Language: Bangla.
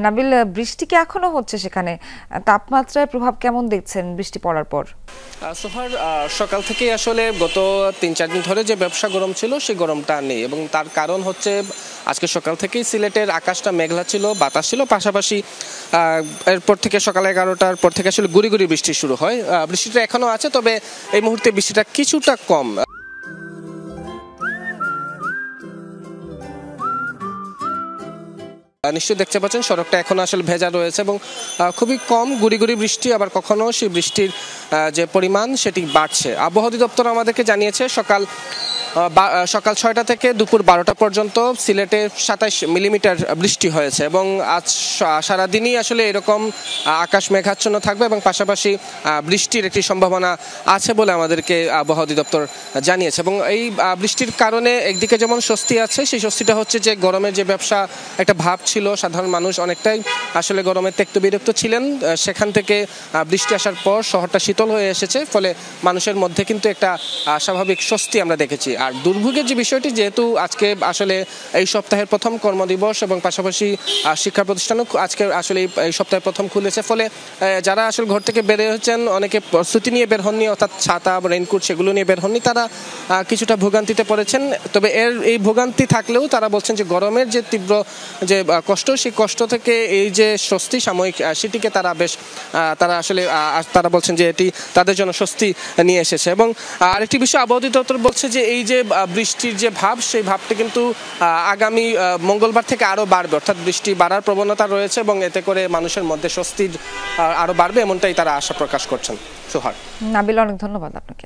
নাবিল, বৃষ্টি কি এখনো হচ্ছে সেখানে? তাপমাত্রার প্রভাব কেমন দেখছেন বৃষ্টি পড়ার পর? সোহার, সকাল থেকে আসলে গত ৩-৪ দিন ধরে যে ব্যবসা গরম ছিল সেই গরমটা নেই, এবং তার কারণ হচ্ছে আজকে সকাল থেকেই সিলেটের আকাশটা মেঘলা ছিল, বাতাস ছিল, পাশাপাশি এরপর থেকে সকাল 11টার পর থেকে আসলে গুড়ি গুড়ি বৃষ্টি শুরু হয়। বৃষ্টিটা এখনো আছে, তবে এই মুহূর্তে বৃষ্টিটা কিছুটা কম। নিশ্চয়ই দেখতে পাচ্ছেন সড়কটা এখন আসলে ভেজা রয়েছে এবং খুবই কম গুড়ি গুড়ি বৃষ্টি, আবার কখনো সেই বৃষ্টির যে পরিমাণ সেটি বাড়ছে। আবহাওয়া অধিদপ্তর আমাদেরকে জানিয়েছে সকাল 6টা থেকে দুপুর 12টা পর্যন্ত সিলেটে 27 মিলিমিটার বৃষ্টি হয়েছে, এবং আজ সারাদিনই আসলে এরকম আকাশ মেঘাচ্ছন্ন থাকবে এবং পাশাপাশি বৃষ্টির একটি সম্ভাবনা আছে বলে আমাদেরকে আবহাওয়া অধিদপ্তর জানিয়েছে। এবং এই বৃষ্টির কারণে একদিকে যেমন স্বস্তি আছে, সেই স্বস্তিটা হচ্ছে যে গরমের যে ব্যবসা একটা ভাব ছিল, সাধারণ মানুষ অনেকটাই আসলে গরমে তেক্ত বিরক্ত ছিলেন, সেখান থেকে বৃষ্টি আসার পর শহরটা শীতল হয়ে এসেছে, ফলে মানুষের মধ্যে কিন্তু একটা স্বাভাবিক স্বস্তি আমরা দেখেছি। আর দুর্ভোগের যে বিষয়টি, যেহেতু আজকে আসলে এই সপ্তাহের প্রথম কর্মদিবস এবং পাশাপাশি শিক্ষা প্রতিষ্ঠানও আজকে আসলে এই সপ্তাহে প্রথম খুলেছে, ফলে যারা আসলে ঘর থেকে বের হয়েছেন অনেকে প্রস্তুতি নিয়ে বের হননি, অর্থাৎ ছাতা রেইনকোট সেগুলো নিয়ে বের হননি, তারা কিছুটা ভোগান্তিতে পড়েছেন। তবে এই ভোগান্তি থাকলেও তারা বলছেন যে গরমের যে তীব্র যে কষ্ট, সেই কষ্ট থেকে এই যে স্বস্তি সাময়িক, সেটিকে তারা আসলে তারা বলছেন যে এটি তাদের জন্য স্বস্তি নিয়ে এসেছে। এবং আরেকটি বিষয় আবহাওয়া অধিদপ্তর বলছে যে এই যে বৃষ্টির যে ভাব, সেই ভাবটি কিন্তু আগামী মঙ্গলবার থেকে আরও বাড়বে, অর্থাৎ বৃষ্টি বাড়ার প্রবণতা রয়েছে এবং এতে করে মানুষের মধ্যে স্বস্তি আরও বাড়বে, এমনটাই তারা আশা প্রকাশ করছেন। সোহার। নাবিল, অনেক ধন্যবাদ আপনাকে।